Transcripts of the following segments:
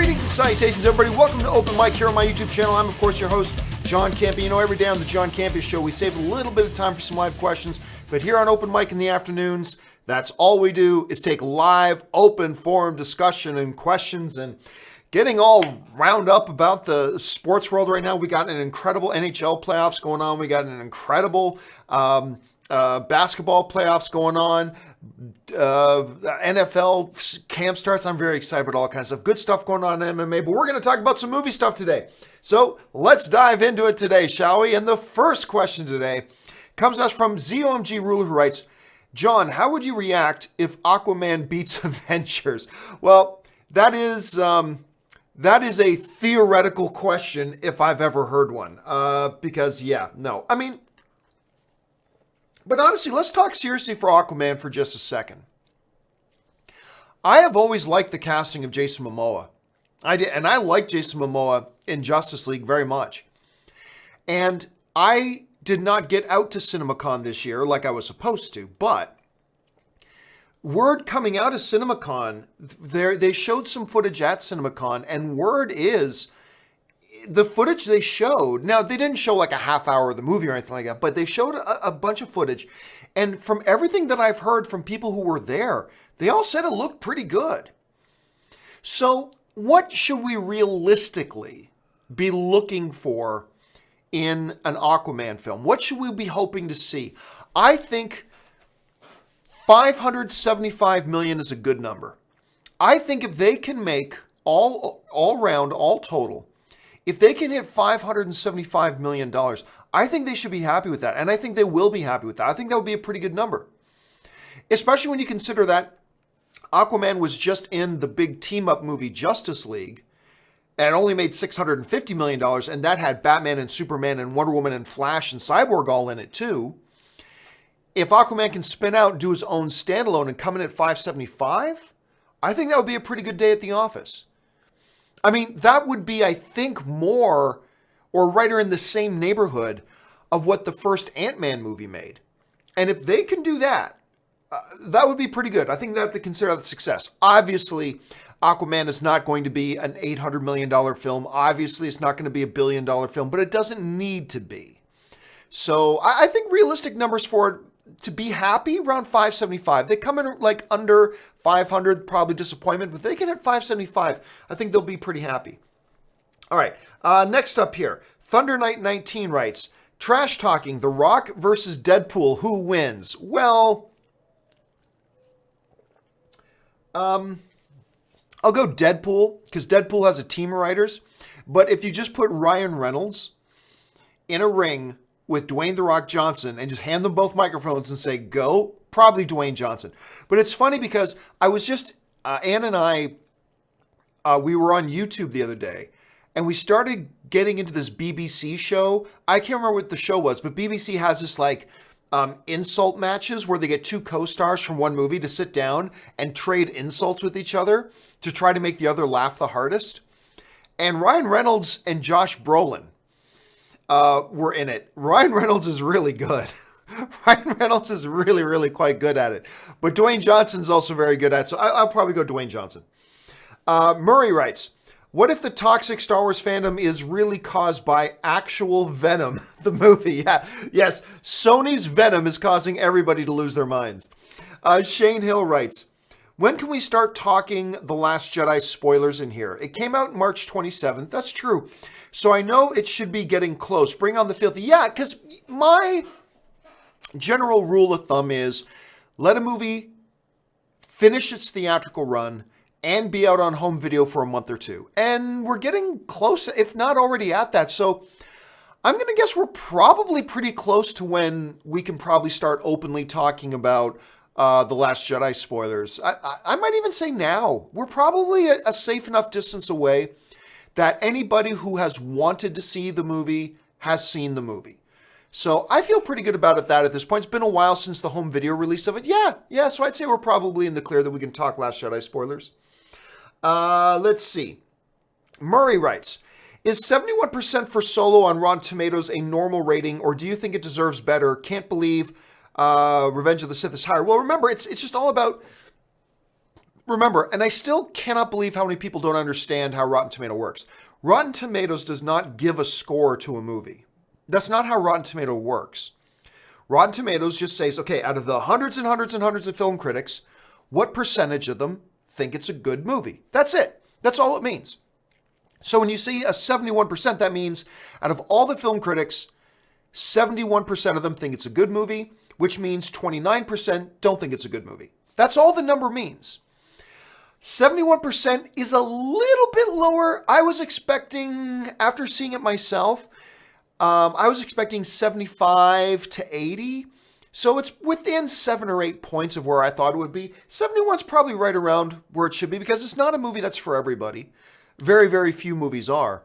Greetings and salutations, everybody. Welcome to Open Mic here on my YouTube channel. I'm, of course, your host, John Campea. You know, every day on the John Campea Show, we save a little bit of time for some live questions. But here on Open Mic in the afternoons, that's all we do is take live, open forum discussion and questions and getting all round up about the sports world right now. We got an incredible NHL playoffs going on. We got an incredible basketball playoffs going on. NFL camp starts. I'm very excited about all kinds of stuff. Good stuff going on in MMA, but we're going to talk about some movie stuff today. So let's dive into it today, shall we? And the first question today comes to us from ZOMG Ruler, who writes, John, how would you react if Aquaman beats Avengers? Well, that is a theoretical question if I've ever heard one. Because, yeah, no. I mean, but honestly, let's talk seriously for Aquaman for just a second. I have always liked the casting of Jason Momoa. I like Jason Momoa in Justice League very much. And I did not get out to CinemaCon this year like I was supposed to, but word coming out of CinemaCon, they showed some footage at CinemaCon, and word is the footage they showed, now they didn't show like a half hour of the movie or anything like that, but they showed a bunch of footage. And from everything that I've heard from people who were there, they all said it looked pretty good. So what should we realistically be looking for in an Aquaman film? What should we be hoping to see? I think $575 million is a good number. I think if they can make all round, all total, if they can hit $575 million, I think they should be happy with that. And I think they will be happy with that. I think that would be a pretty good number. Especially when you consider that Aquaman was just in the big team-up movie Justice League and only made $650 million, and that had Batman and Superman and Wonder Woman and Flash and Cyborg all in it too. If Aquaman can spin out and do his own standalone and come in at $575, I think that would be a pretty good day at the office. I mean, that would be, I think, more or right in the same neighborhood of what the first Ant-Man movie made. And if they can do that, that would be pretty good. I think they have to consider that a success. Obviously, Aquaman is not going to be an $800 million film. Obviously, it's not going to be a $1 billion film, but it doesn't need to be. So I think realistic numbers for it to be happy around 575. They come in like under 500, probably disappointment, but they can hit 575. I think they'll be pretty happy. All right, next up here, Thunder Knight 19 writes, trash talking, The Rock versus Deadpool, who wins? Well, I'll go Deadpool, because Deadpool has a team of writers, but if you just put Ryan Reynolds in a ring with Dwayne The Rock Johnson and just hand them both microphones and say, go, probably Dwayne Johnson. But it's funny because I was just, Ann and I, we were on YouTube the other day and we started getting into this BBC show. I can't remember what the show was, but BBC has this like insult matches where they get two co-stars from one movie to sit down and trade insults with each other to try to make the other laugh the hardest. And Ryan Reynolds and Josh Brolin were in it. Ryan Reynolds is really good. Ryan Reynolds is really, really quite good at it. But Dwayne Johnson's also very good at it, so I'll probably go Dwayne Johnson. Murray writes, what if the toxic Star Wars fandom is really caused by actual Venom, the movie? Yeah, yes, Sony's Venom is causing everybody to lose their minds. Shane Hill writes, when can we start talking The Last Jedi spoilers in here? It came out March 27th. That's true. So I know it should be getting close. Bring on the filthy. Yeah, because my general rule of thumb is let a movie finish its theatrical run and be out on home video for a month or two. And we're getting close, if not already at that. So I'm going to guess we're probably pretty close to when we can probably start openly talking about The Last Jedi spoilers. I might even say now. We're probably a safe enough distance away that anybody who has wanted to see the movie has seen the movie. So I feel pretty good about that at this point. It's been a while since the home video release of it. Yeah, so I'd say we're probably in the clear that we can talk Last Jedi spoilers. Let's see. Murray writes, is 71% for Solo on Rotten Tomatoes a normal rating, or do you think it deserves better? Can't believe Revenge of the Sith is higher. Well, remember, it's just all about remember, and I still cannot believe how many people don't understand how Rotten Tomato works. Rotten Tomatoes does not give a score to a movie. That's not how Rotten Tomato works. Rotten Tomatoes just says, okay, out of the hundreds and hundreds and hundreds of film critics, what percentage of them think it's a good movie? That's it. That's all it means. So when you see a 71%, that means out of all the film critics, 71% of them think it's a good movie, which means 29% don't think it's a good movie. That's all the number means. 71% is a little bit lower. I was expecting, after seeing it myself, I was expecting 75 to 80. So it's within 7 or 8 points of where I thought it would be. 71's probably right around where it should be because it's not a movie that's for everybody. Very, very few movies are.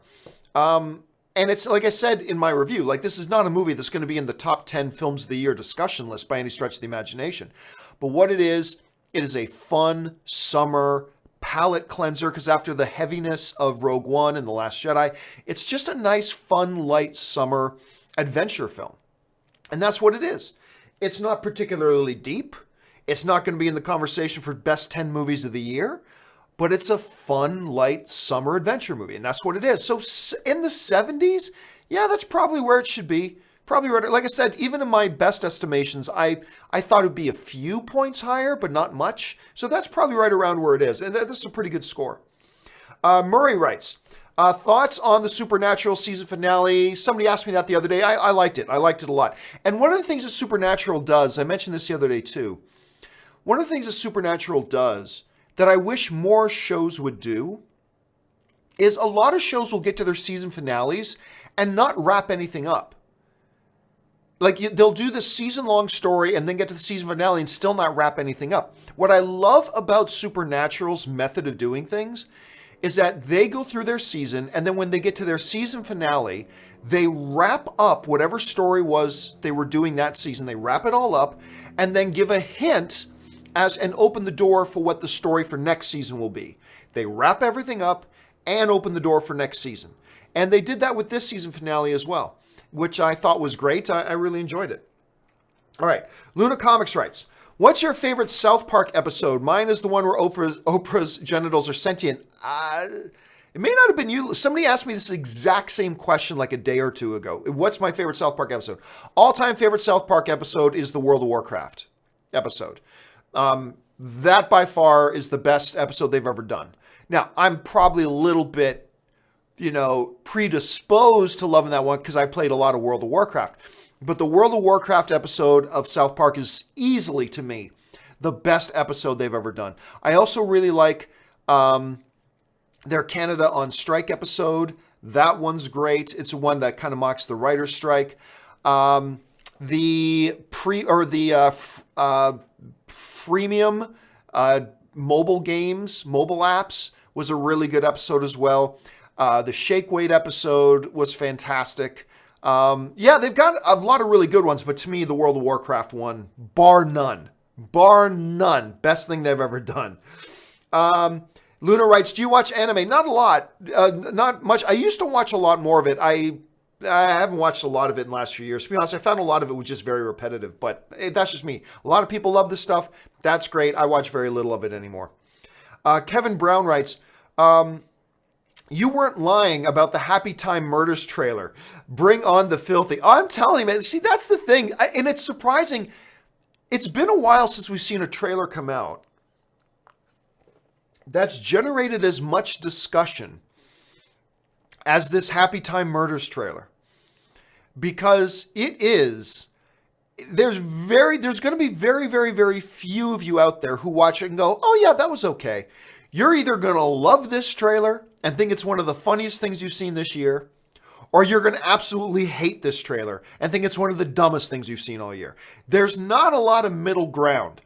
And it's, like I said in my review, like this is not a movie that's going to be in the top 10 films of the year discussion list by any stretch of the imagination. But what it is a fun summer palate cleanser because after the heaviness of Rogue One and The Last Jedi, it's just a nice, fun, light summer adventure film. And that's what it is. It's not particularly deep. It's not going to be in the conversation for best 10 movies of the year, but it's a fun, light summer adventure movie. And that's what it is. So in the 70s, yeah, that's probably where it should be. Probably right. Like I said, even in my best estimations, I thought it would be a few points higher, but not much. So that's probably right around where it is. And this is a pretty good score. Murray writes, thoughts on the Supernatural season finale? Somebody asked me that the other day. I liked it. I liked it a lot. And one of the things that Supernatural does, I mentioned this the other day too. One of the things that Supernatural does that I wish more shows would do is a lot of shows will get to their season finales and not wrap anything up. Like they'll do the season-long story and then get to the season finale and still not wrap anything up. What I love about Supernatural's method of doing things is that they go through their season and then when they get to their season finale, they wrap up whatever story was they were doing that season. They wrap it all up and then give a hint and open the door for what the story for next season will be. They wrap everything up and open the door for next season. And they did that with this season finale as well, which I thought was great. I really enjoyed it. All right. Luna Comics writes, what's your favorite South Park episode? Mine is the one where Oprah's genitals are sentient. It may not have been you. Somebody asked me this exact same question like a day or two ago. What's my favorite South Park episode? All-time favorite South Park episode is the World of Warcraft episode. That by far is the best episode they've ever done. Now, I'm probably a little bit predisposed to loving that one because I played a lot of World of Warcraft. But the World of Warcraft episode of South Park is easily, to me, the best episode they've ever done. I also really like their Canada on Strike episode. That one's great. It's one that kind of mocks the writer's strike. The freemium mobile games, mobile apps was a really good episode as well. The Shake Weight episode was fantastic. They've got a lot of really good ones, but to me, the World of Warcraft one, bar none, best thing they've ever done. Luna writes, do you watch anime? Not a lot, not much. I used to watch a lot more of it. I haven't watched a lot of it in the last few years. To be honest, I found a lot of it was just very repetitive, but that's just me. A lot of people love this stuff. That's great. I watch very little of it anymore. Kevin Brown writes, you weren't lying about the Happy Time Murders trailer. Bring on the filthy. I'm telling you, man. See, that's the thing. And it's surprising. It's been a while since we've seen a trailer come out that's generated as much discussion as this Happy Time Murders trailer. Because there's going to be very, very, very few of you out there who watch it and go, oh yeah, that was okay. You're either going to love this trailer and think it's one of the funniest things you've seen this year, or you're going to absolutely hate this trailer and think it's one of the dumbest things you've seen all year. There's not a lot of middle ground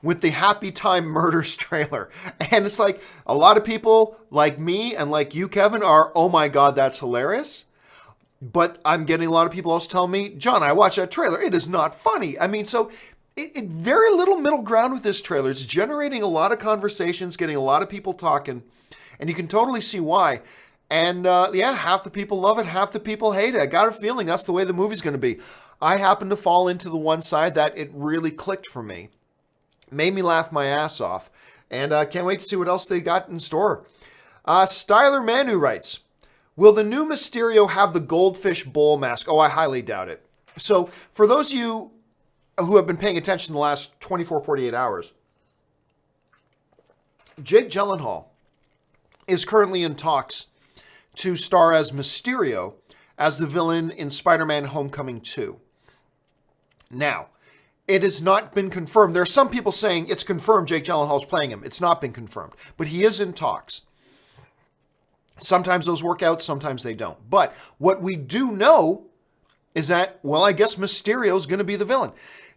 with the Happy Time Murders trailer. And it's like a lot of people like me and like you, Kevin, are, oh my God, that's hilarious. But I'm getting a lot of people also telling me, John, I watched that trailer. It is not funny. I mean, so very little middle ground with this trailer. It's generating a lot of conversations, getting a lot of people talking, and you can totally see why. And half the people love it, half the people hate it. I got a feeling that's the way the movie's going to be. I happen to fall into the one side that it really clicked for me. Made me laugh my ass off. And can't wait to see what else they got in store. Styler Manu writes, will the new Mysterio have the goldfish bowl mask? Oh, I highly doubt it. So for those of you who have been paying attention in the last 24, 48 hours, Jake Gyllenhaal is currently in talks to star as Mysterio as the villain in Spider-Man Homecoming 2. Now, it has not been confirmed. There are some people saying it's confirmed Jake Gyllenhaal is playing him. It's not been confirmed, but he is in talks. Sometimes those work out, sometimes they don't. But what we do know is that, well, I guess Mysterio is going to be the villain.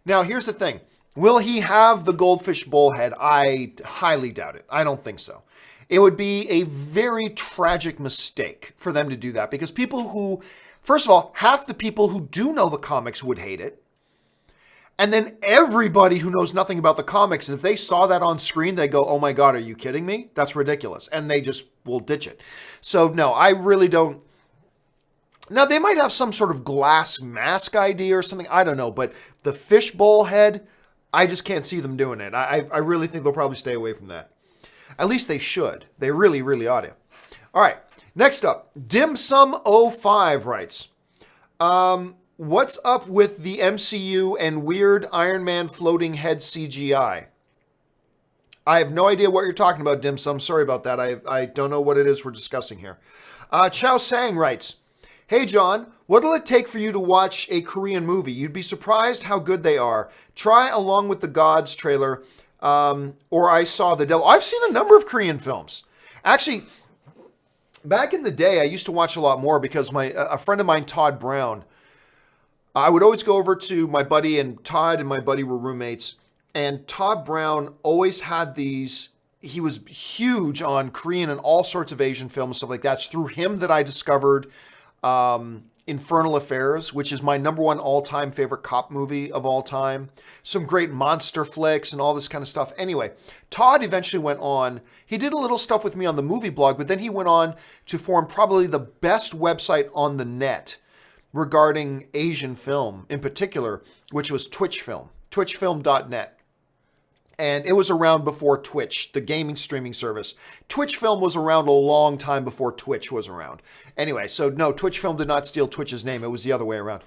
Now, here's the thing. Will he have the goldfish bowl head? I highly doubt it. I don't think so. It would be a very tragic mistake for them to do that because people who, first of all, half the people who do know the comics would hate it. And then everybody who knows nothing about the comics, and if they saw that on screen, they go, oh my God, are you kidding me? That's ridiculous. And they just will ditch it. So no, I really don't. Now, they might have some sort of glass mask idea or something. I don't know. But the fishbowl head, I just can't see them doing it. I really think they'll probably stay away from that. At least they should. They really, really ought to. All right. Next up, Dimsum05 writes, what's up with the MCU and weird Iron Man floating head CGI? I have no idea what you're talking about, Dim Sum. Sorry about that. I don't know what it is we're discussing here. Chow Sang writes, hey, John, what'll it take for you to watch a Korean movie? You'd be surprised how good they are. Try Along with the Gods trailer, or I Saw the Devil. I've seen a number of Korean films. Actually, back in the day, I used to watch a lot more because a friend of mine, Todd Brown, I would always go over to my buddy, and Todd and my buddy were roommates. And Todd Brown always had these, he was huge on Korean and all sorts of Asian films, stuff like that. It's through him that I discovered Infernal Affairs, which is my number one all-time favorite cop movie of all time. Some great monster flicks and all this kind of stuff. Anyway, Todd eventually went on, he did a little stuff with me on the movie blog, but then he went on to form probably the best website on the net regarding Asian film in particular, which was Twitch Film, twitchfilm.net. And it was around before Twitch, the gaming streaming service. Twitch Film was around a long time before Twitch was around. Anyway, so no, Twitch Film did not steal Twitch's name. It was the other way around.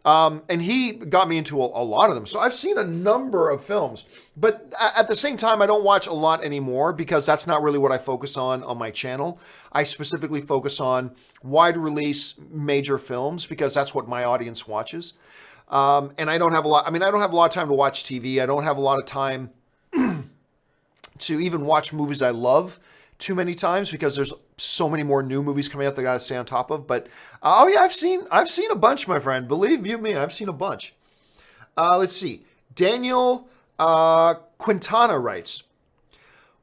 And he got me into a lot of them. So I've seen a number of films. But at the same time, I don't watch a lot anymore because that's not really what I focus on my channel. I specifically focus on wide release major films because that's what my audience watches. And I don't have a lot. I mean, I don't have a lot of time to watch TV. I don't have a lot of time to even watch movies I love too many times because there's so many more new movies coming out that I got to stay on top of. But oh yeah, I've seen a bunch, my friend. Believe you me, I've seen a bunch. Let's see. Daniel Quintana writes,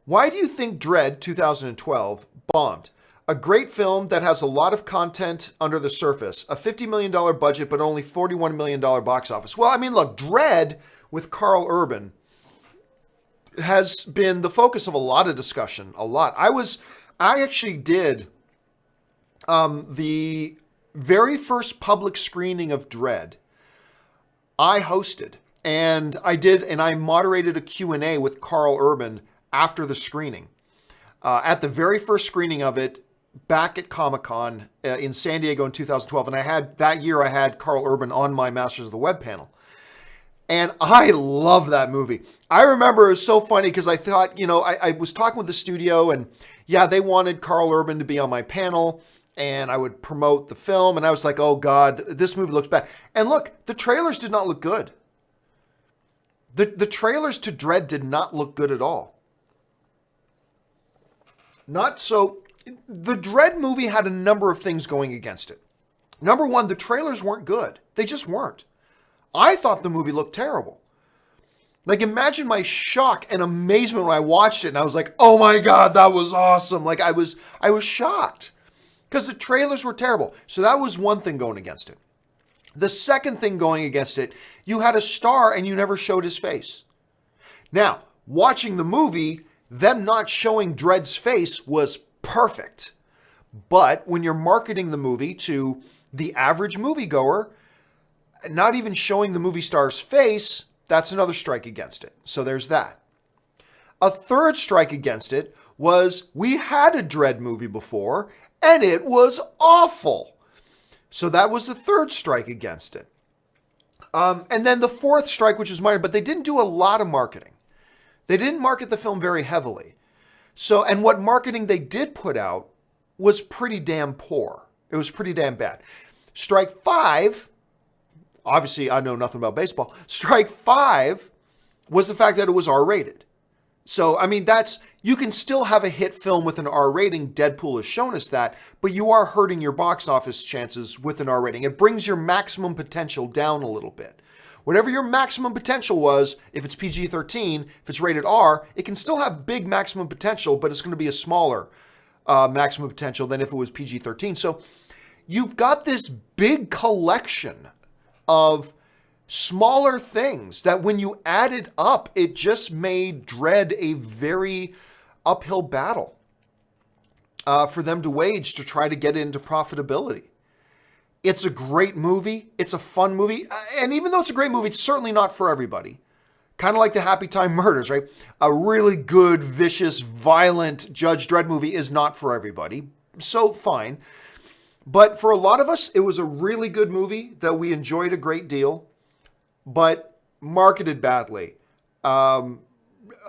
why do you think Dredd 2012 bombed? A great film that has a lot of content under the surface. A $50 million budget, but only $41 million box office. Well, I mean, look, Dredd with Carl Urban has been the focus of a lot of discussion, a lot. I actually did the very first public screening of Dredd. I hosted, and I moderated a Q&A with Carl Urban after the screening. At the very first screening of it, back at Comic-Con in San Diego in 2012, and I had Carl Urban on my Masters of the Web panel. And I love that movie. I remember it was so funny because I thought, I was talking with the studio and yeah, they wanted Carl Urban to be on my panel and I would promote the film. And I was like, oh God, this movie looks bad. And look, the trailers did not look good. The trailers to Dredd did not look good at all. The Dredd movie had a number of things going against it. Number one, the trailers weren't good. They just weren't. I thought the movie looked terrible. Like, imagine my shock and amazement when I watched it and I was like, oh my God, that was awesome. Like, I was shocked because the trailers were terrible. So that was one thing going against it. The second thing going against it, you had a star and you never showed his face. Now, watching the movie, them not showing Dredd's face was perfect. But when you're marketing the movie to the average moviegoer, not even showing the movie star's face, that's another strike against it. So there's that. A third strike against it was we had a Dredd movie before, and it was awful. So that was the third strike against it. And then the fourth strike, which was minor, but they didn't do a lot of marketing. They didn't market the film very heavily. So, and what marketing they did put out was pretty damn poor. It was pretty damn bad. Strike 5, obviously I know nothing about baseball. Strike 5 was the fact that it was R-rated. So, I mean, you can still have a hit film with an R rating. Deadpool has shown us that, but you are hurting your box office chances with an R rating. It brings your maximum potential down a little bit. Whatever your maximum potential was, if it's PG-13, if it's rated R, it can still have big maximum potential, but it's going to be a smaller maximum potential than if it was PG-13. So you've got this big collection of smaller things that when you add it up, it just made Dredd a very uphill battle for them to wage to try to get into profitability. It's a great movie. It's a fun movie. And even though it's a great movie, it's certainly not for everybody. Kind of like the Happy Time Murders, right? A really good, vicious, violent Judge Dredd movie is not for everybody. So fine. But for a lot of us, it was a really good movie that we enjoyed a great deal, but marketed badly.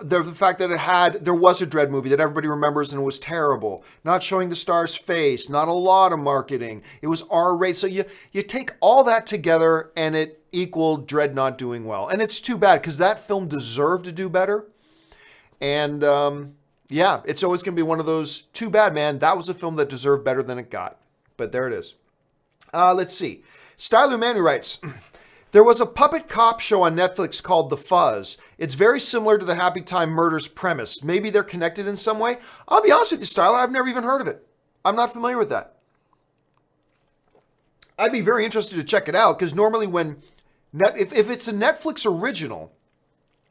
The fact that there was a Dredd movie that everybody remembers and it was terrible. Not showing the star's face, not a lot of marketing. It was R-rated. So you take all that together and it equaled Dredd not doing well. And it's too bad because that film deserved to do better. And yeah, it's always going to be one of those, too bad, man. That was a film that deserved better than it got. But there it is. Let's see. Styler Manu writes, there was a puppet cop show on Netflix called The Fuzz. It's very similar to the Happy Time Murders premise. Maybe they're connected in some way. I'll be honest with you, Styler, I've never even heard of it. I'm not familiar with that. I'd be very interested to check it out because normally if it's a Netflix original,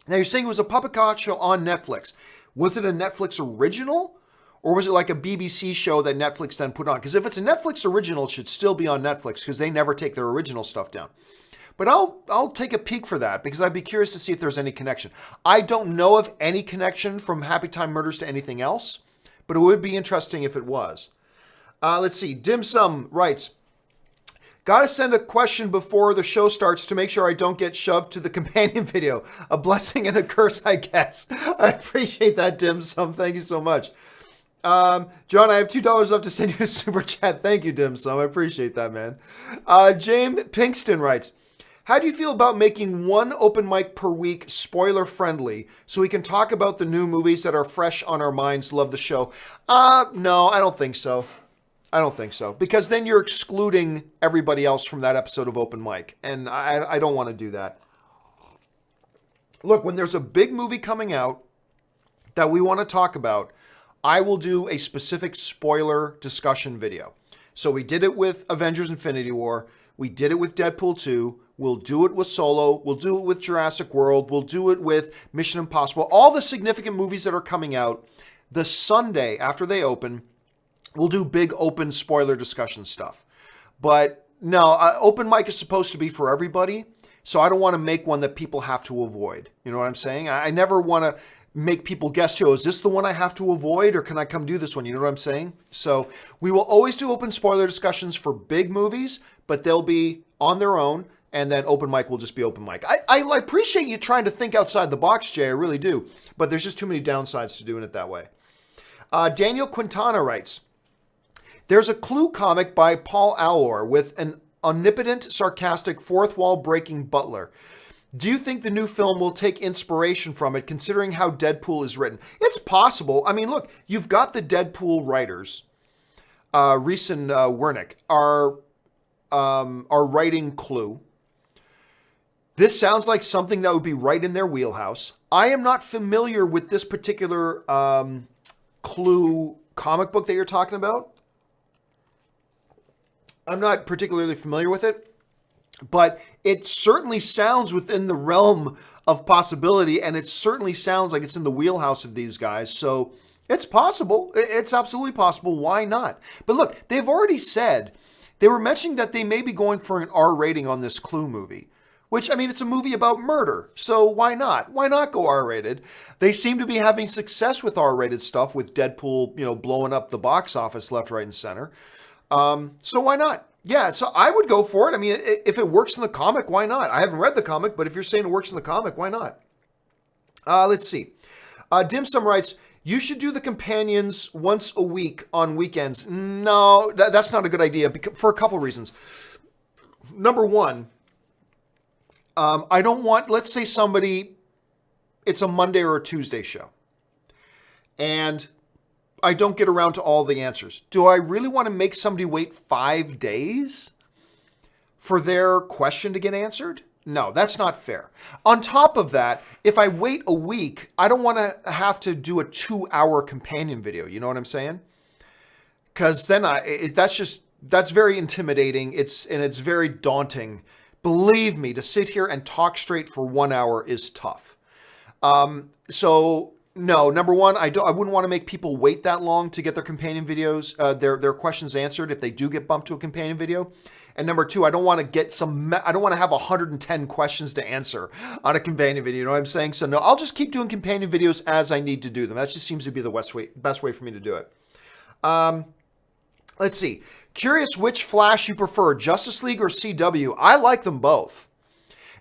now you're saying it was a puppet cop show on Netflix. Was it a Netflix original? Or was it like a BBC show that Netflix then put on? Because if it's a Netflix original, it should still be on Netflix because they never take their original stuff down. But I'll take a peek for that because I'd be curious to see if there's any connection. I don't know of any connection from Happy Time Murders to anything else, but it would be interesting if it was. Let's see. Dim Sum writes, gotta send a question before the show starts to make sure I don't get shoved to the companion video. A blessing and a curse, I guess. I appreciate that, Dim Sum. Thank you so much. John, I have $2 up to send you a super chat. Thank you, Dim Sum. I appreciate that, man. James Pinkston writes, how do you feel about making one open mic per week spoiler friendly so we can talk about the new movies that are fresh on our minds? Love the show. No, I don't think so. I don't think so. Because then you're excluding everybody else from that episode of open mic. And I don't want to do that. Look, when there's a big movie coming out that we want to talk about, I will do a specific spoiler discussion video. So we did it with Avengers Infinity War. We did it with Deadpool 2. We'll do it with Solo. We'll do it with Jurassic World. We'll do it with Mission Impossible. All the significant movies that are coming out, the Sunday after they open, we'll do big open spoiler discussion stuff. But no, open mic is supposed to be for everybody. So I don't want to make one that people have to avoid. You know what I'm saying? I never want to make people guess, is this the one I have to avoid or can I come do this one? You know what I'm saying? So we will always do open spoiler discussions for big movies, but they'll be on their own. And then open mic will just be open mic. I appreciate you trying to think outside the box, Jay. I really do. But there's just too many downsides to doing it that way. Daniel Quintana writes, there's a Clue comic by Paul Allor with an omnipotent, sarcastic, fourth wall breaking butler. Do you think the new film will take inspiration from it, considering how Deadpool is written? It's possible. I mean, look, you've got the Deadpool writers. Reese and Wernick are writing Clue. This sounds like something that would be right in their wheelhouse. I am not familiar with this particular Clue comic book that you're talking about. I'm not particularly familiar with it, but it certainly sounds within the realm of possibility, and it certainly sounds like it's in the wheelhouse of these guys. So it's possible. It's absolutely possible. Why not? But look, they've already said, they were mentioning that they may be going for an R rating on this Clue movie, Which, I mean, it's a movie about murder, so why not? Why not go R-rated? They seem to be having success with R-rated stuff, with Deadpool, blowing up the box office left, right, and center. So why not? Yeah, so I would go for it. I mean, if it works in the comic, why not? I haven't read the comic, but if you're saying it works in the comic, why not? Let's see. Dim Sum writes, you should do the companions once a week on weekends. No, that's not a good idea for a couple reasons. Number one, I don't want, let's say it's a Monday or a Tuesday show, and I don't get around to all the answers. Do I really want to make somebody wait 5 days for their question to get answered? No, that's not fair. On top of that, if I wait a week, I don't want to have to do a 2-hour companion video. You know what I'm saying? Because then that's very intimidating. It's very daunting. Believe me, to sit here and talk straight for 1 hour is tough. So no, number one, I wouldn't want to make people wait that long to get their companion videos, their questions answered if they do get bumped to a companion video. And number two, I don't want to have 110 questions to answer on a companion video. You know what I'm saying? So no, I'll just keep doing companion videos as I need to do them. That just seems to be the best way for me to do it. Let's see. Curious which Flash you prefer, Justice League or CW? I like them both.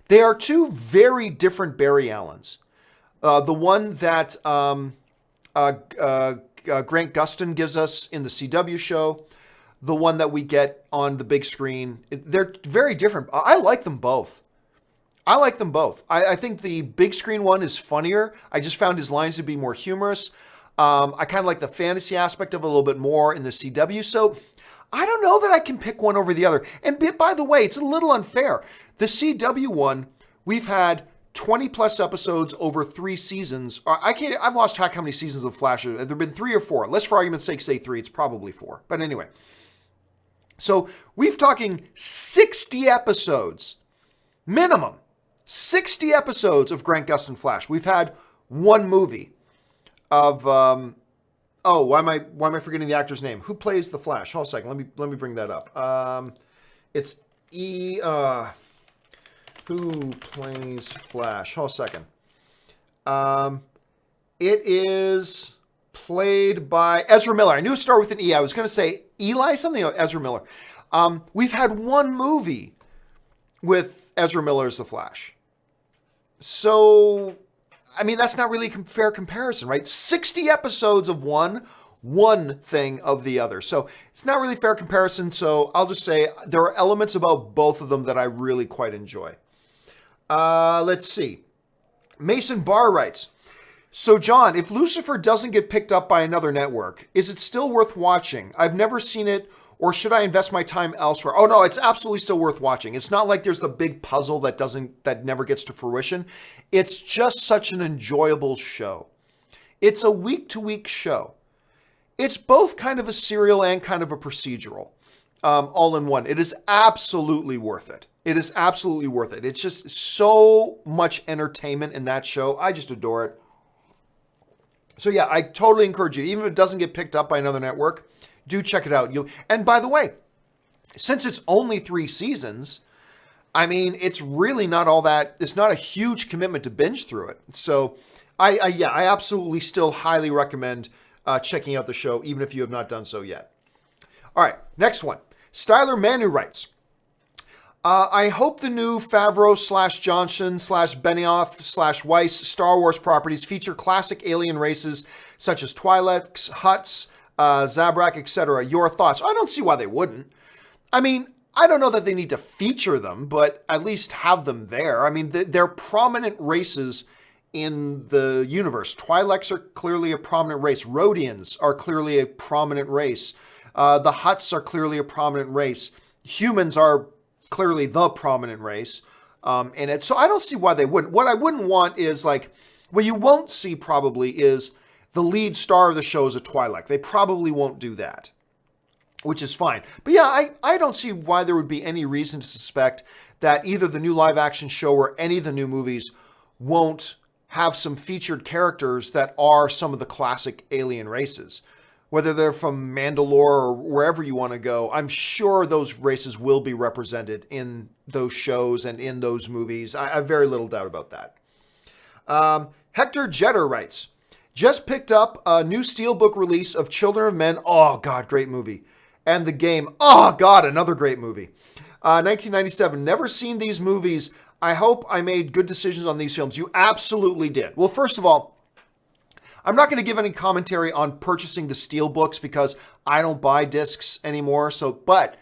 They are two very different Barry Allens. The one that Grant Gustin gives us in the CW show, the one that we get on the big screen, they're very different. I like them both. I think the big screen one is funnier. I just found his lines to be more humorous. I kind of like the fantasy aspect of it a little bit more in the CW. So I don't know that I can pick one over the other. And by the way, it's a little unfair. The CW one, we've had 20 plus episodes over 3 seasons. I've lost track how many seasons of Flash. There have been 3 or 4. Let's, for argument's sake, say 3. It's probably 4. But anyway. So we've talking 60 episodes. Minimum. 60 episodes of Grant Gustin Flash. We've had one movie of why am I forgetting the actor's name? Who plays the Flash? Hold on a second. Let me bring that up. It's who plays Flash? Hold on a second. It is played by Ezra Miller. I knew it started with an E. I was going to say Eli something. No, Ezra Miller. We've had one movie with Ezra Miller as the Flash. So, I mean, that's not really a fair comparison, right? 60 episodes of one thing of the other. So it's not really a fair comparison. So I'll just say there are elements about both of them that I really quite enjoy. Let's see. Mason Barr writes, so John, if Lucifer doesn't get picked up by another network, is it still worth watching? I've never seen it, or should I invest my time elsewhere? Oh no, it's absolutely still worth watching. It's not like there's a big puzzle that never gets to fruition. It's just such an enjoyable show. It's a week-to-week show. It's both kind of a serial and kind of a procedural, all in one. It is absolutely worth it. It is absolutely worth it. It's just so much entertainment in that show. I just adore it. So yeah, I totally encourage you, even if it doesn't get picked up by another network, do check it out. And by the way, since it's only 3 seasons, I mean, it's really not all that, it's not a huge commitment to binge through it. So I absolutely still highly recommend checking out the show, even if you have not done so yet. All right, next one. Styler Manu writes, I hope the new Favreau/Johnson/Benioff/Weiss Star Wars properties feature classic alien races such as Twi'leks, Hutts, Zabrak, etc. Your thoughts? I don't see why they wouldn't. I mean, I don't know that they need to feature them, but at least have them there. I mean, they're prominent races in the universe. Twi'leks are clearly a prominent race. Rhodians are clearly a prominent race. The Hutts are clearly a prominent race. Humans are clearly the prominent race in it. So I don't see why they wouldn't. What I wouldn't want is what you won't see probably is the lead star of the show is a Twi'lek. They probably won't do that, which is fine. But yeah, I don't see why there would be any reason to suspect that either the new live action show or any of the new movies won't have some featured characters that are some of the classic alien races. whether they're from Mandalore or wherever you want to go. I'm sure those races will be represented in those shows and in those movies. I have very little doubt about that. Hector Jeter writes, just picked up a new Steelbook release of Children of Men. Oh, God, great movie. And The Game. Oh, God, another great movie. 1997. Never seen these movies. I hope I made good decisions on these films. You absolutely did. Well, first of all, I'm not going to give any commentary on purchasing the Steelbooks because I don't buy discs anymore. But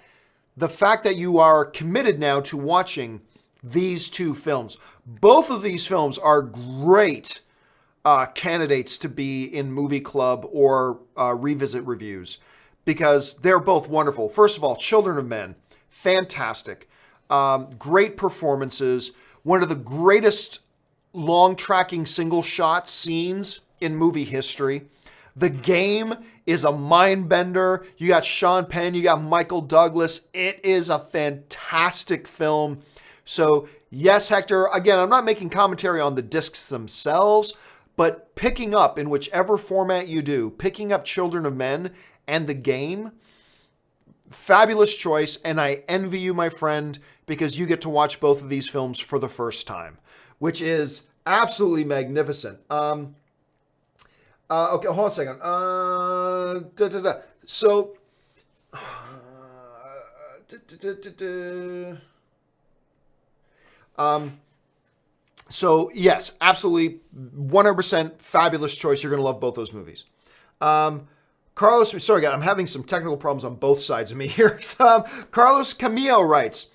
the fact that you are committed now to watching these two films, both of these films are great candidates to be in movie club or revisit reviews because they're both wonderful. First of all, Children of Men, fantastic, great performances, one of the greatest long tracking single shot scenes in movie history. The Game is a mind bender. You got Sean Penn, you got Michael Douglas. It is a fantastic film. So yes, Hector, again, I'm not making commentary on the discs themselves, but picking up in whichever format you do, picking up Children of Men and The Game, fabulous choice. And I envy you, my friend, because you get to watch both of these films for the first time, which is absolutely magnificent. Okay, hold on a second. So, so yes, absolutely, 100% fabulous choice. You're going to love both those movies. Carlos, sorry, guys, I'm having some technical problems on both sides of me here. Carlos Camillo writes,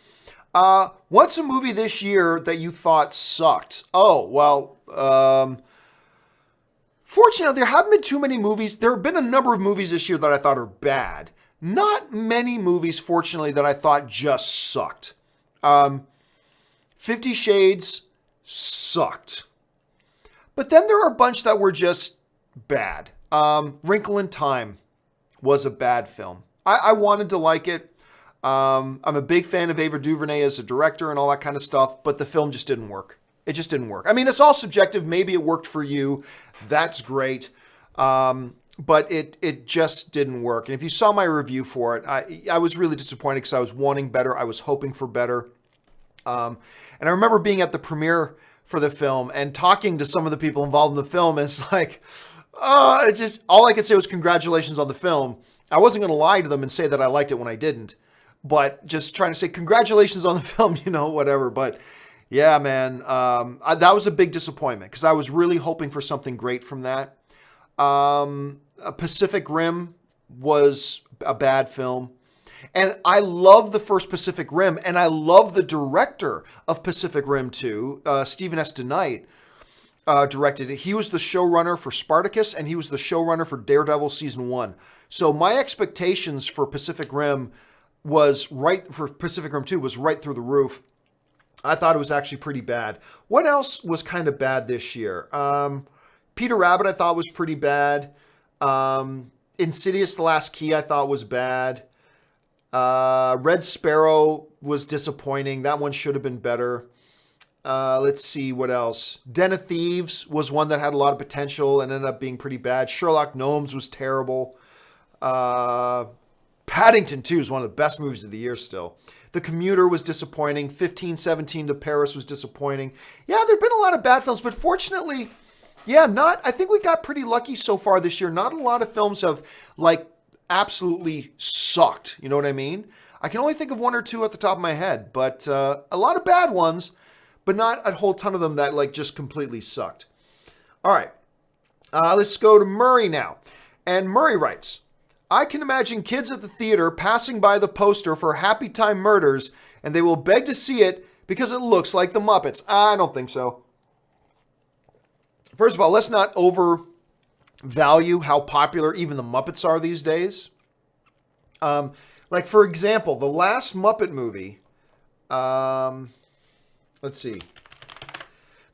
what's a movie this year that you thought sucked? Oh, well, fortunately, there haven't been too many movies. There have been a number of movies this year that I thought are bad. Not many movies, fortunately, that I thought just sucked. 50 Shades sucked. But then there are a bunch that were just bad. Wrinkle in Time was a bad film. I wanted to like it. I'm a big fan of Ava DuVernay as a director and all that kind of stuff, but the film just didn't work. It just didn't work. I mean, it's all subjective. Maybe it worked for you. That's great. But it just didn't work. And if you saw my review for it, I was really disappointed because I was wanting better. I was hoping for better. And I remember being at the premiere for the film and talking to some of the people involved in the film. And it's like, it's just, all I could say was congratulations on the film. I wasn't going to lie to them and say that I liked it when I didn't. But just trying to say congratulations on the film, whatever. But yeah, man, that was a big disappointment because I was really hoping for something great from that. Pacific Rim was a bad film. And I love the first Pacific Rim, and I love the director of Pacific Rim 2, Stephen S. DeKnight, directed it. He was the showrunner for Spartacus, and he was the showrunner for Daredevil Season 1. So my expectations for Pacific Rim 2 was right through the roof. I thought it was actually pretty bad. What else was kind of bad this year? Peter Rabbit I thought was pretty bad. Insidious The Last Key I thought was bad. Red Sparrow was disappointing. That one should have been better. Let's see what else. Den of Thieves was one that had a lot of potential and ended up being pretty bad. Sherlock Gnomes was terrible. Paddington 2 is one of the best movies of the year still. The Commuter was disappointing. 1517 to Paris was disappointing. Yeah, there have been a lot of bad films, but fortunately, I think we got pretty lucky so far this year. Not a lot of films have, absolutely sucked. You know what I mean? I can only think of one or two at the top of my head, but a lot of bad ones, but not a whole ton of them that, just completely sucked. All right. Let's go to Murray now. And Murray writes, I can imagine kids at the theater passing by the poster for Happy Time Murders, and they will beg to see it because it looks like the Muppets. I don't think so. First of all, let's not overvalue how popular even the Muppets are these days. For example, the last Muppet movie, let's see.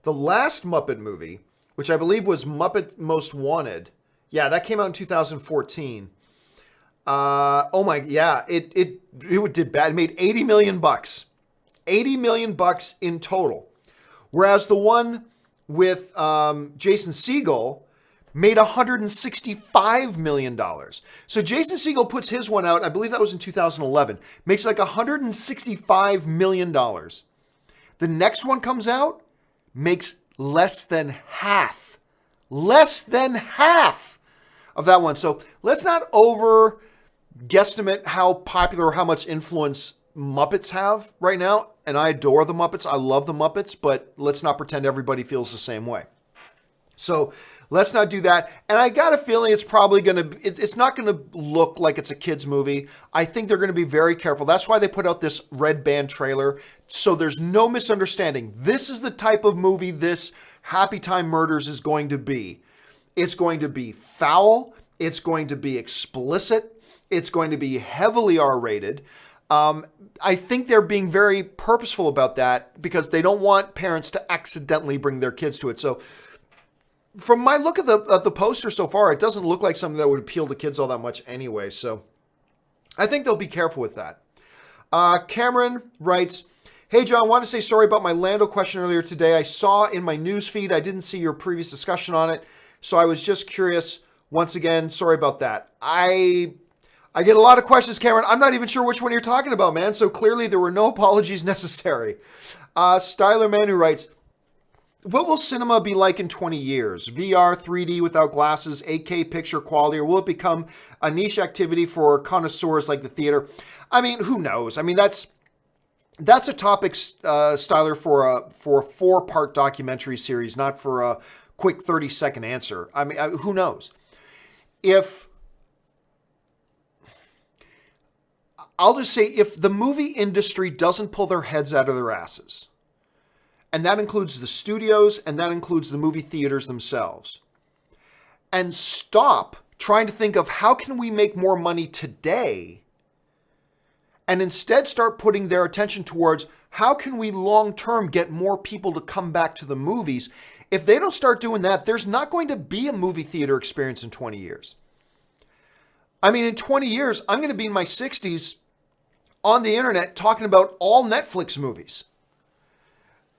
The last Muppet movie, which I believe was Muppet Most Wanted. Yeah, that came out in 2014. It did bad. It made $80 million. $80 million in total. Whereas the one with Jason Segel made $165 million. So Jason Segel puts his one out, I believe that was in 2011, makes like $165 million. The next one comes out, makes less than half of that one. So let's not over guesstimate how popular or how much influence Muppets have right now. And I adore the Muppets. I love the Muppets, but let's not pretend everybody feels the same way. So let's not do that. And I got a feeling it's probably going to, it's not going to look like it's a kid's movie. I think they're going to be very careful. That's why they put out this red band trailer. So there's no misunderstanding. This is the type of movie this Happy Time Murders is going to be. It's going to be foul. It's going to be explicit. It's going to be heavily R-rated. I think they're being very purposeful about that because they don't want parents to accidentally bring their kids to it. So from my look at the poster so far, it doesn't look like something that would appeal to kids all that much anyway. So I think they'll be careful with that. Cameron writes, hey, John, I want to say sorry about my Lando question earlier today. I saw in my news feed, I didn't see your previous discussion on it. So I was just curious. Once again, sorry about that. I get a lot of questions, Cameron. I'm not even sure which one you're talking about, man. So clearly there were no apologies necessary. Styler Manu writes, what will cinema be like in 20 years? VR, 3D without glasses, 8K picture quality, or will it become a niche activity for connoisseurs like the theater? I mean, who knows? I mean, that's a topic, Styler, for a 4-part documentary series, not for a quick 30-second answer. I mean, who knows? I'll just say, if the movie industry doesn't pull their heads out of their asses, and that includes the studios, and that includes the movie theaters themselves, and stop trying to think of how can we make more money today, and instead start putting their attention towards how can we long-term get more people to come back to the movies. If they don't start doing that, there's not going to be a movie theater experience in 20 years. I mean, in 20 years, I'm going to be in my 60s on the internet talking about all Netflix movies.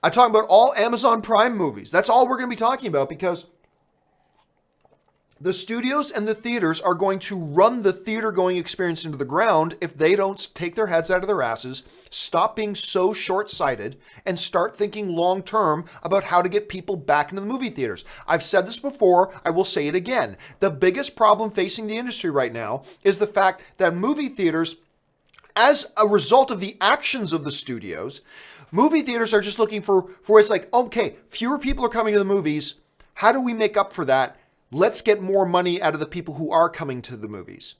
I'm talking about all Amazon Prime movies. That's all we're going to be talking about because the studios and the theaters are going to run the theater-going experience into the ground if they don't take their heads out of their asses, stop being so short-sighted, and start thinking long-term about how to get people back into the movie theaters. I've said this before, I will say it again. The biggest problem facing the industry right now is the fact that movie theaters, as a result of the actions of the studios, movie theaters are just looking for it's like, okay, fewer people are coming to the movies. How do we make up for that? Let's get more money out of the people who are coming to the movies.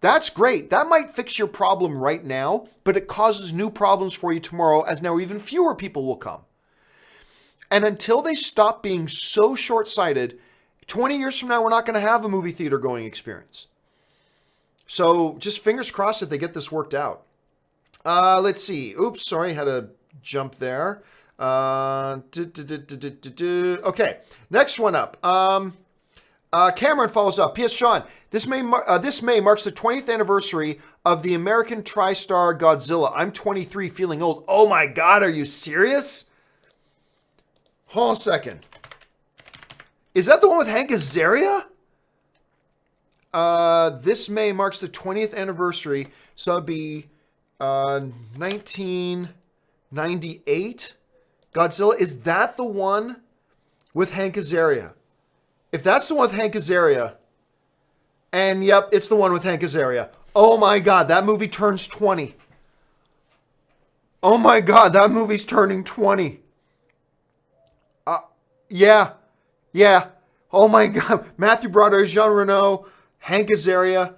That's great. That might fix your problem right now, but it causes new problems for you tomorrow as now even fewer people will come. And until they stop being so short-sighted, 20 years from now, we're not going to have a movie theater going experience. So just fingers crossed that they get this worked out. Let's see. Oops, sorry, had to jump there. Okay, next one up. Cameron follows up. P.S. Sean, this May marks the 20th anniversary of the American TriStar Godzilla. I'm 23, feeling old. Oh my God, are you serious? Hold on a second. Is that the one with Hank Azaria? This May marks the 20th anniversary, so it'd be 1998. Godzilla, is that the one with Hank Azaria? If that's the one with Hank Azaria, and yep, it's the one with Hank Azaria. Oh my God, that movie turns 20. Oh my God, that movie's turning 20. Yeah. Oh my God, Matthew Broderick, Jean Reno, Hank Azaria,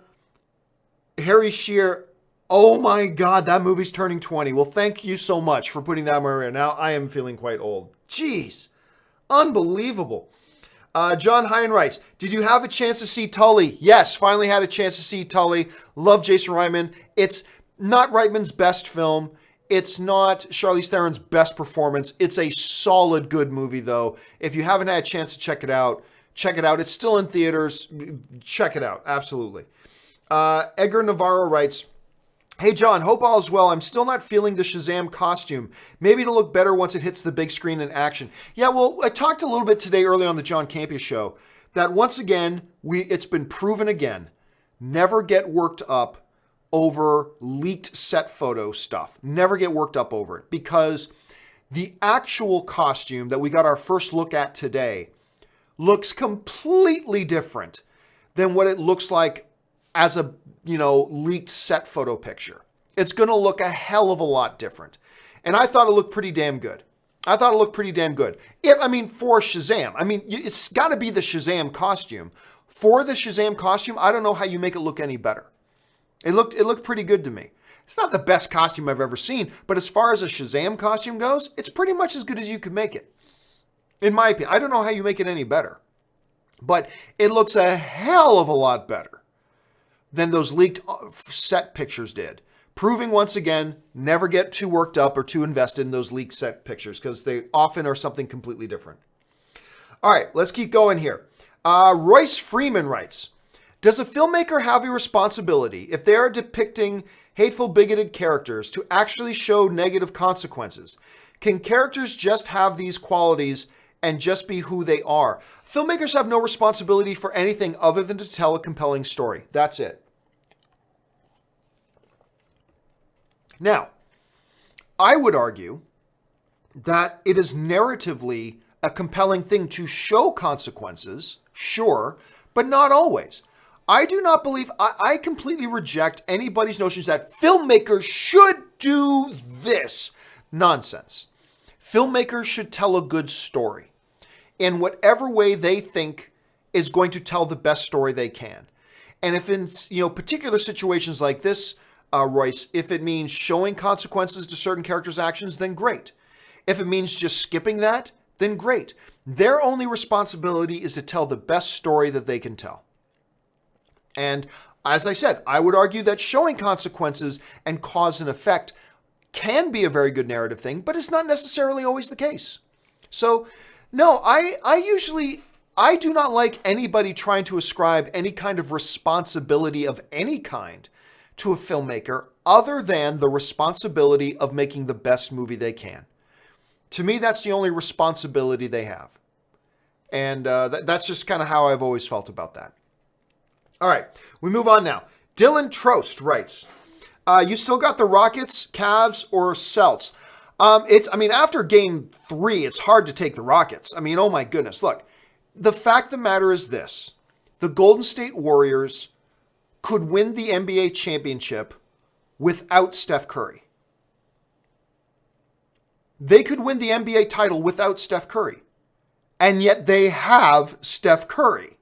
Harry Shearer. Oh my God, that movie's turning 20. Well, thank you so much for putting that in my radar. Now I am feeling quite old. Jeez, unbelievable. John Hine writes, did you have a chance to see Tully? Yes, finally had a chance to see Tully. Love Jason Reitman. It's not Reitman's best film. It's not Charlize Theron's best performance. It's a solid, good movie, though. If you haven't had a chance to check it out, check it out. It's still in theaters. Check it out. Absolutely. Edgar Navarro writes, hey, John, hope all is well. I'm still not feeling the Shazam costume. Maybe it'll look better once it hits the big screen in action. Yeah, well, I talked a little bit today early on the John Campea show. that once again, it's been proven again, never get worked up over leaked set photo stuff. Never get worked up over it, because the actual costume that we got our first look at today looks completely different than what it looks like as a, leaked set photo picture. It's going to look a hell of a lot different. And I thought it looked pretty damn good. For Shazam. It's got to be the Shazam costume. For the Shazam costume, I don't know how you make it look any better. It looked pretty good to me. It's not the best costume I've ever seen, but as far as a Shazam costume goes, it's pretty much as good as you could make it. In my opinion, I don't know how you make it any better, but it looks a hell of a lot better than those leaked set pictures did. Proving once again, never get too worked up or too invested in those leaked set pictures, because they often are something completely different. All right, let's keep going here. Royce Freeman writes, does a filmmaker have a responsibility, if they are depicting hateful, bigoted characters, to actually show negative consequences? Can characters just have these qualities and just be who they are? Filmmakers have no responsibility for anything other than to tell a compelling story. That's it. Now, I would argue that it is narratively a compelling thing to show consequences, sure, but not always. I do not believe, I completely reject anybody's notions that filmmakers should do this. Nonsense. Filmmakers should tell a good story in whatever way they think is going to tell the best story they can. And if in particular situations like this, Royce, if it means showing consequences to certain characters' actions, then great. If it means just skipping that, then great. Their only responsibility is to tell the best story that they can tell. And as I said, I would argue that showing consequences and cause and effect can be a very good narrative thing, but it's not necessarily always the case. So, no, I do not like anybody trying to ascribe any kind of responsibility of any kind to a filmmaker other than the responsibility of making the best movie they can. To me, that's the only responsibility they have. And that's just kind of how I've always felt about that. All right, we move on now. Dylan Trost writes, you still got the Rockets, Cavs, or Celts? After game 3, it's hard to take the Rockets. Oh my goodness. Look, the fact of the matter is this. The Golden State Warriors could win the NBA championship without Steph Curry. They could win the NBA title without Steph Curry. And yet they have Steph Curry.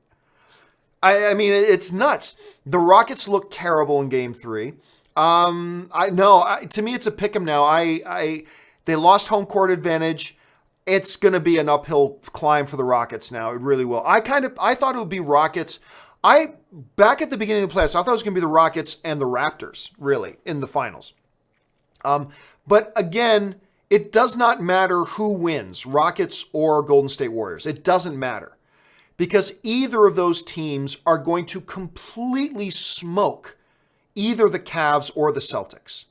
It's nuts. The Rockets look terrible in game 3. To me, it's a pick 'em now. They lost home court advantage. It's going to be an uphill climb for the Rockets now. It really will. I thought it would be Rockets. Back at the beginning of the playoffs, I thought it was going to be the Rockets and the Raptors, really, in the finals. But again, it does not matter who wins, Rockets or Golden State Warriors. It doesn't matter. Because either of those teams are going to completely smoke either the Cavs or the Celtics.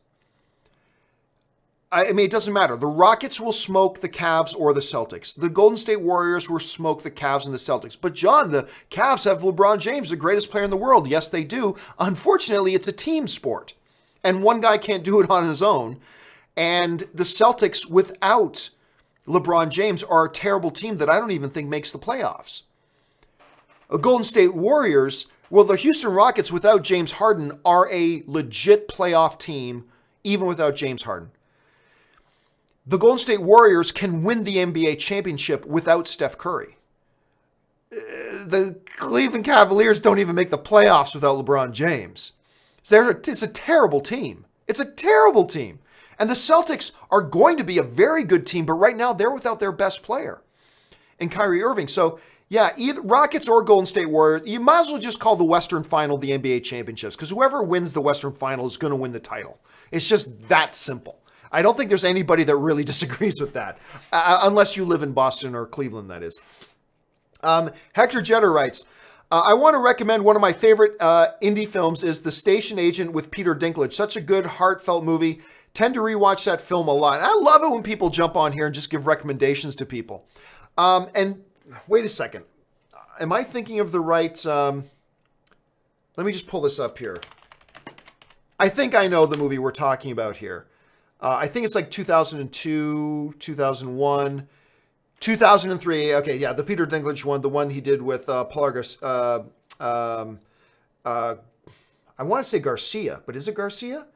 It doesn't matter. The Rockets will smoke the Cavs or the Celtics. The Golden State Warriors will smoke the Cavs and the Celtics. But John, the Cavs have LeBron James, the greatest player in the world. Yes, they do. Unfortunately, it's a team sport. And one guy can't do it on his own. And the Celtics, without LeBron James, are a terrible team that I don't even think makes the playoffs. Golden State Warriors, well, the Houston Rockets without James Harden are a legit playoff team, even without James Harden. The Golden State Warriors can win the NBA championship without Steph Curry. The Cleveland Cavaliers don't even make the playoffs without LeBron James. It's a terrible team. It's a terrible team. And the Celtics are going to be a very good team, but right now they're without their best player in Kyrie Irving. So, yeah, either Rockets or Golden State Warriors, you might as well just call the Western Final the NBA Championships, because whoever wins the Western Final is going to win the title. It's just that simple. I don't think there's anybody that really disagrees with that, unless you live in Boston or Cleveland, that is. Hector Jeter writes, I want to recommend one of my favorite indie films is The Station Agent with Peter Dinklage. Such a good, heartfelt movie. Tend to rewatch that film a lot. And I love it when people jump on here and just give recommendations to people. And wait a second. am I thinking of the right? Let me just pull this up here. I think I know the movie we're talking about here. I think it's like 2002, 2001, 2003. Okay, yeah, the Peter Dinklage one, the one he did with Paul I want to say Garcia, but is it Garcia?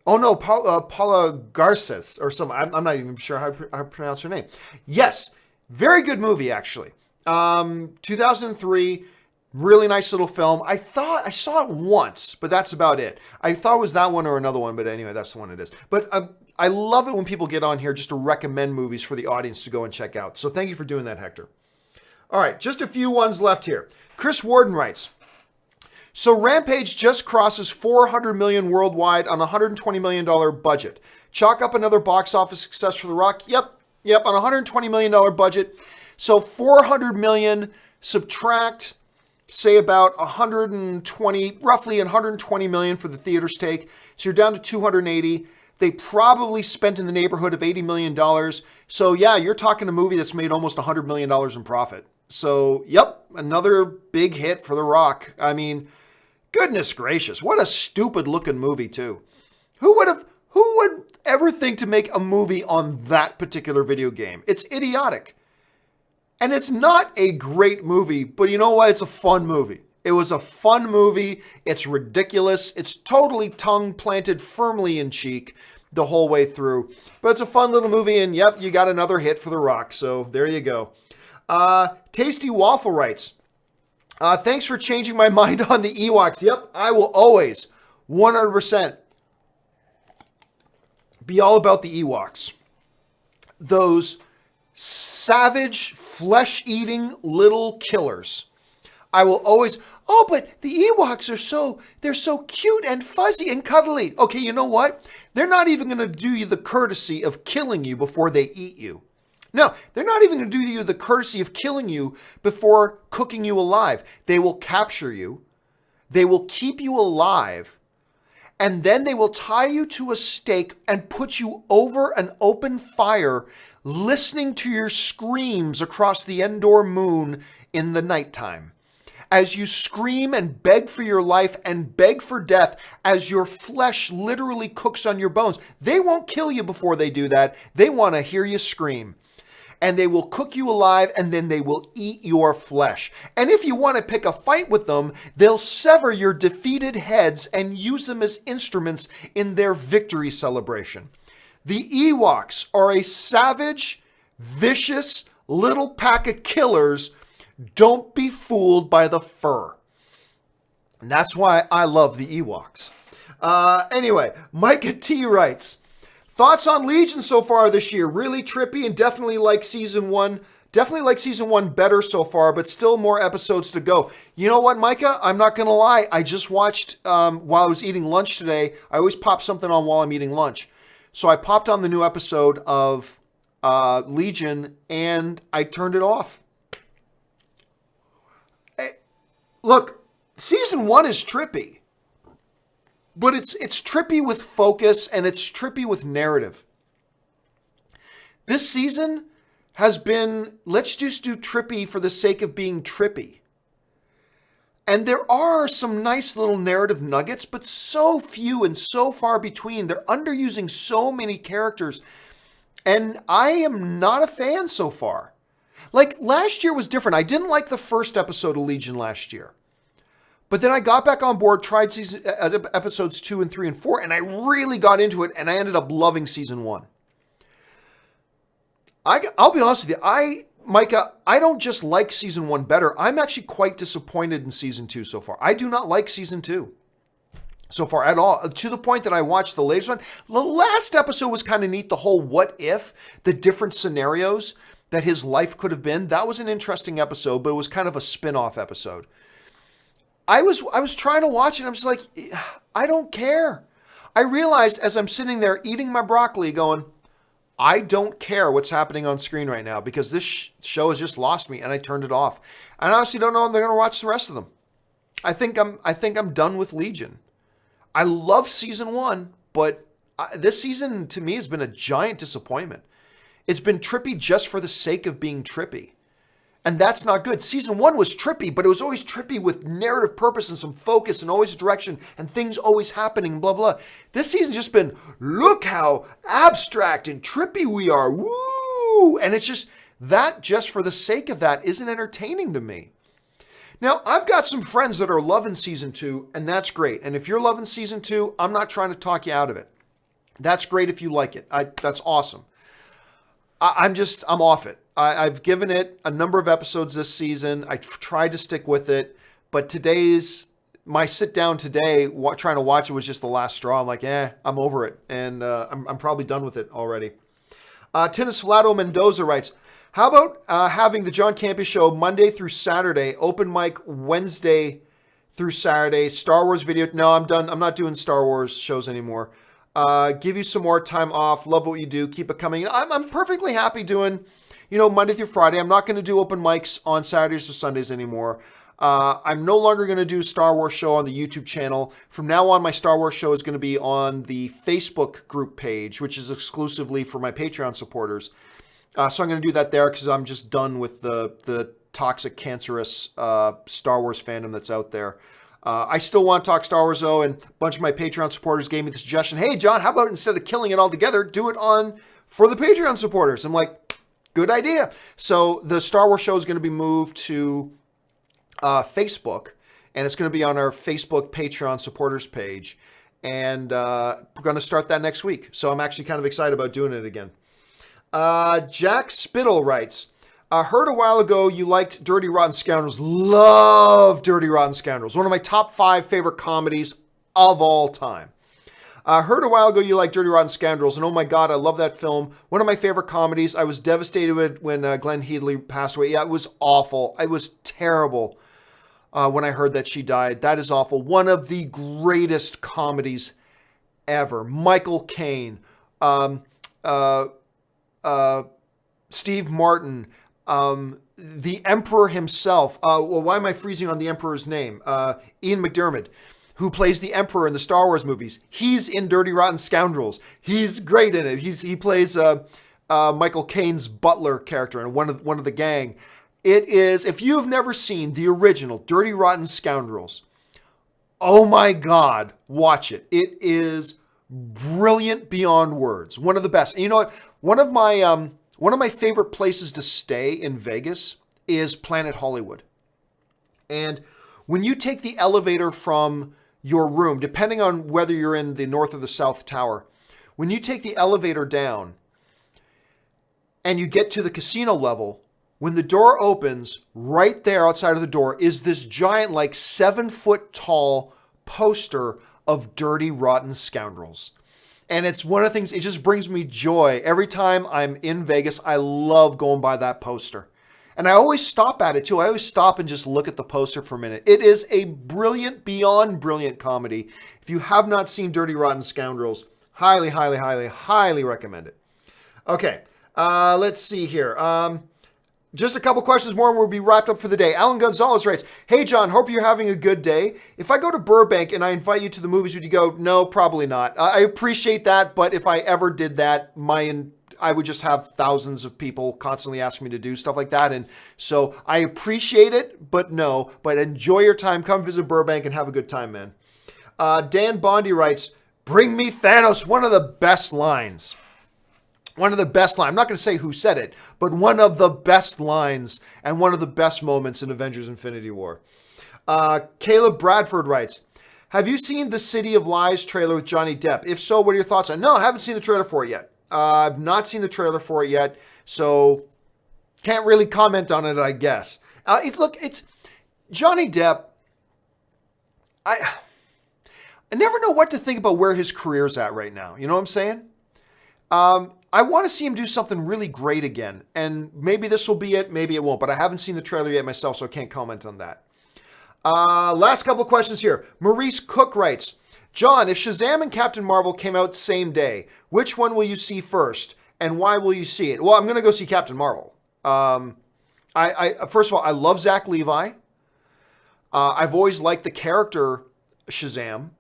Oh no, Paula Garces or something. I'm not even sure how to pronounce her name. Yes, very good movie actually. 2003, really nice little film. I thought I saw it once, but that's about it. I thought it was that one or another one, but anyway, that's the one it is. But I love it when people get on here just to recommend movies for the audience to go and check out. So thank you for doing that, Hector. All right, just a few ones left here. Chris Warden writes, so Rampage just crosses $400 million worldwide on a $120 million budget. Chalk up another box office success for The Rock. Yep, on a $120 million budget. So $400 million, subtract, say about roughly $120 million for the theater's take. So you're down to 280. They probably spent in the neighborhood of $80 million. So yeah, you're talking a movie that's made almost $100 million in profit. So, yep, another big hit for The Rock. I mean, goodness gracious, what a stupid looking movie too. Who would ever think to make a movie on that particular video game? It's idiotic. And it's not a great movie, but you know what? It's a fun movie. It was a fun movie. It's ridiculous. It's totally tongue planted firmly in cheek the whole way through. But it's a fun little movie, and yep, you got another hit for The Rock. So there you go. Tasty Waffle writes, thanks for changing my mind on the Ewoks. Yep, I will always 100% be all about the Ewoks. Those savage, flesh-eating little killers. I will always, oh, but the Ewoks they're so cute and fuzzy and cuddly. Okay, you know what? They're not even going to do you the courtesy of killing you before they eat you. No, they're not even going to do you the courtesy of killing you before cooking you alive. They will capture you. They will keep you alive. And then they will tie you to a stake and put you over an open fire, listening to your screams across the Endor moon in the nighttime. As you scream and beg for your life and beg for death, as your flesh literally cooks on your bones. They won't kill you before they do that. They want to hear you scream. And they will cook you alive, and then they will eat your flesh. And if you want to pick a fight with them, they'll sever your defeated heads and use them as instruments in their victory celebration. The Ewoks are a savage, vicious little pack of killers. Don't be fooled by the fur. And that's why I love the Ewoks. Anyway, Micah T writes, thoughts on Legion so far this year? Really trippy and definitely like season one. Definitely like season one better so far, but still more episodes to go. You know what, Micah? I'm not going to lie. I just watched, while I was eating lunch today, I always pop something on while I'm eating lunch. So I popped on the new episode of Legion and I turned it off. Look, season one is trippy. But it's trippy with focus and it's trippy with narrative. This season has been, let's just do trippy for the sake of being trippy. And there are some nice little narrative nuggets, but so few and so far between. They're underusing so many characters. And I am not a fan so far. Like, last year was different. I didn't like the first episode of Legion last year. But then I got back on board, tried episodes 2 and 3 and 4, and I really got into it, and I ended up loving season 1. I'll be honest with you, Micah, I don't just like season 1 better. I'm actually quite disappointed in season 2 so far. I do not like season 2 so far at all, to the point that I watched the latest one. The last episode was kind of neat, the whole what if, the different scenarios that his life could have been. That was an interesting episode, but it was kind of a spin-off episode. I was trying to watch it, and I'm just like, I don't care. I realized as I'm sitting there eating my broccoli going, I don't care what's happening on screen right now because this show has just lost me, and I turned it off. And I honestly don't know if they're going to watch the rest of them. I think I'm done with Legion. I love season 1, but this season to me has been a giant disappointment. It's been trippy just for the sake of being trippy. And that's not good. Season 1 was trippy, but it was always trippy with narrative purpose and some focus and always direction and things always happening, blah, blah. This season's just been, look how abstract and trippy we are. Woo! And it's just, that just for the sake of that isn't entertaining to me. Now, I've got some friends that are loving season 2, and that's great. And if you're loving season 2, I'm not trying to talk you out of it. That's great if you like it. That's awesome. I'm off it. I've given it a number of episodes this season. I tried to stick with it, but my sit down today trying to watch it was just the last straw. I'm like, I'm over it, and I'm probably done with it already. Tinisflato Mendoza writes, how about having the John Campea show Monday through Saturday, open mic Wednesday through Saturday, Star Wars video? No, I'm done. I'm not doing Star Wars shows anymore. Give you some more time off. Love what you do. Keep it coming. I'm perfectly happy doing, Monday through Friday. I'm not going to do open mics on Saturdays or Sundays anymore. I'm no longer going to do Star Wars show on the YouTube channel. From now on, my Star Wars show is going to be on the Facebook group page, which is exclusively for my Patreon supporters. So I'm going to do that there because I'm just done with the toxic, cancerous Star Wars fandom that's out there. I still want to talk Star Wars, though, and a bunch of my Patreon supporters gave me the suggestion, hey, John, how about instead of killing it all together, do it for the Patreon supporters? I'm like, good idea. So the Star Wars show is going to be moved to Facebook, and it's going to be on our Facebook Patreon supporters page, and we're going to start that next week. So I'm actually kind of excited about doing it again. Jack Spittle writes, heard a while ago you liked Dirty Rotten Scoundrels. Love Dirty Rotten Scoundrels. One of my top 5 favorite comedies of all time. Heard a while ago you liked Dirty Rotten Scoundrels, and oh my God, I love that film. One of my favorite comedies. I was devastated when Glenn Headley passed away. Yeah, it was awful. It was terrible when I heard that she died. That is awful. One of the greatest comedies ever. Michael Caine, Steve Martin, the Emperor himself. Why am I freezing on the Emperor's name? Ian McDiarmid, who plays the Emperor in the Star Wars movies. He's in Dirty Rotten Scoundrels. He's great in it. He plays Michael Caine's butler character and one of the gang. It is, if you've never seen the original Dirty Rotten Scoundrels, oh my God, watch it. It is brilliant beyond words. One of the best. And you know what? One of my favorite places to stay in Vegas is Planet Hollywood. And when you take the elevator from your room, depending on whether you're in the North or the South Tower, when you take the elevator down and you get to the casino level, when the door opens, right there outside of the door is this giant, 7-foot tall poster of Dirty Rotten Scoundrels. And it's one of the things, it just brings me joy. Every time I'm in Vegas, I love going by that poster. And I always stop at it too. I always stop and just look at the poster for a minute. It is a brilliant, beyond brilliant comedy. If you have not seen Dirty Rotten Scoundrels, highly, highly, highly, highly recommend it. Okay, let's see here. Just a couple questions more and we'll be wrapped up for the day. Alan Gonzalez writes, hey, John, hope you're having a good day. If I go to Burbank and I invite you to the movies, would you go? No, probably not. I appreciate that, but if I ever did that, I would just have thousands of people constantly asking me to do stuff like that. And so I appreciate it, but no. But enjoy your time. Come visit Burbank and have a good time, man. Dan Bondi writes, bring me Thanos. One of the best lines. One of the best lines. I'm not going to say who said it, but one of the best lines and one of the best moments in Avengers Infinity War. Caleb Bradford writes, have you seen the City of Lies trailer with Johnny Depp? If so, what are your thoughts on it? No, I haven't seen the trailer for it yet. I've not seen the trailer for it yet, so can't really comment on it, I guess. It's Johnny Depp. I never know what to think about where his career's at right now. You know what I'm saying? I want to see him do something really great again, and maybe this will be it, maybe it won't, but I haven't seen the trailer yet myself, so I can't comment on that. Last couple of questions here. Maurice Cook writes, John, if Shazam and Captain Marvel came out same day, which one will you see first, and why will you see it? Well, I'm going to go see Captain Marvel. First of all, I love Zach Levi. I've always liked the character Shazam,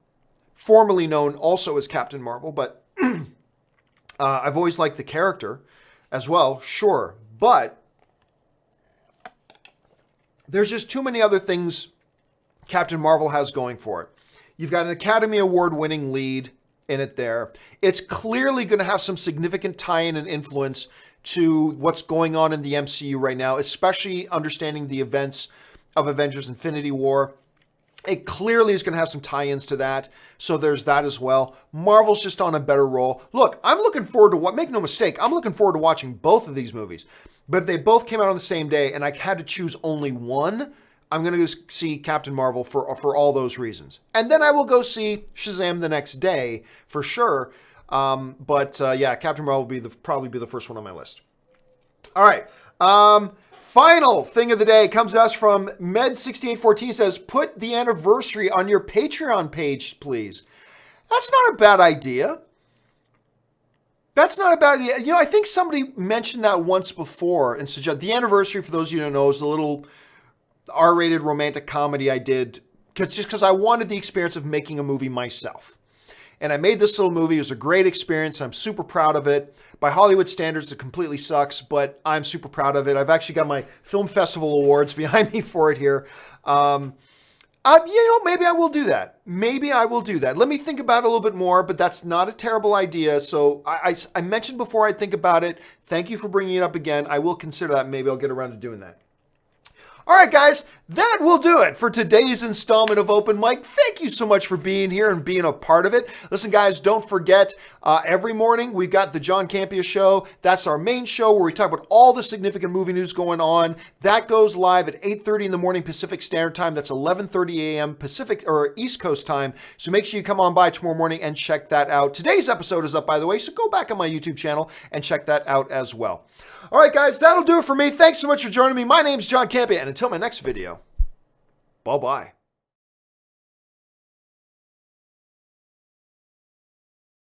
formerly known also as Captain Marvel, but I've always liked the character as well, sure. But there's just too many other things Captain Marvel has going for it. You've got an Academy Award winning lead in it there. It's clearly going to have some significant tie-in and influence to what's going on in the MCU right now, especially understanding the events of Avengers Infinity War. It clearly is going to have some tie-ins to that, so there's that as well. Marvel's just on a better roll. Look, I'm looking forward to what, make no mistake, I'm looking forward to watching both of these movies. But they both came out on the same day, and I had to choose only one. I'm going to go see Captain Marvel for all those reasons. And then I will go see Shazam the next day, for sure. Yeah, Captain Marvel will probably be the first one on my list. All right. Final thing of the day comes to us from Med6814, says, put the anniversary on your Patreon page, please. That's not a bad idea. That's not a bad idea. You know, I think somebody mentioned that once before and suggested the anniversary, for those of you who don't know, is a little R-rated romantic comedy I did because I wanted the experience of making a movie myself. And I made this little movie. It was a great experience. I'm super proud of it. By Hollywood standards, it completely sucks, but I'm super proud of it. I've actually got my film festival awards behind me for it here. Maybe I will do that. Maybe I will do that. Let me think about it a little bit more, but that's not a terrible idea. So I mentioned before I'd think about it. Thank you for bringing it up again. I will consider that. Maybe I'll get around to doing that. All right, guys, that will do it for today's installment of Open Mic. Thank you so much for being here and being a part of it. Listen, guys, don't forget, every morning we've got the John Campea Show. That's our main show where we talk about all the significant movie news going on. That goes live at 8:30 in the morning Pacific Standard Time. That's 11:30 a.m. Pacific or East Coast time. So make sure you come on by tomorrow morning and check that out. Today's episode is up, by the way, so go back on my YouTube channel and check that out as well. All right, guys, that'll do it for me. Thanks so much for joining me. My name's John Campea, and until my next video, bye-bye.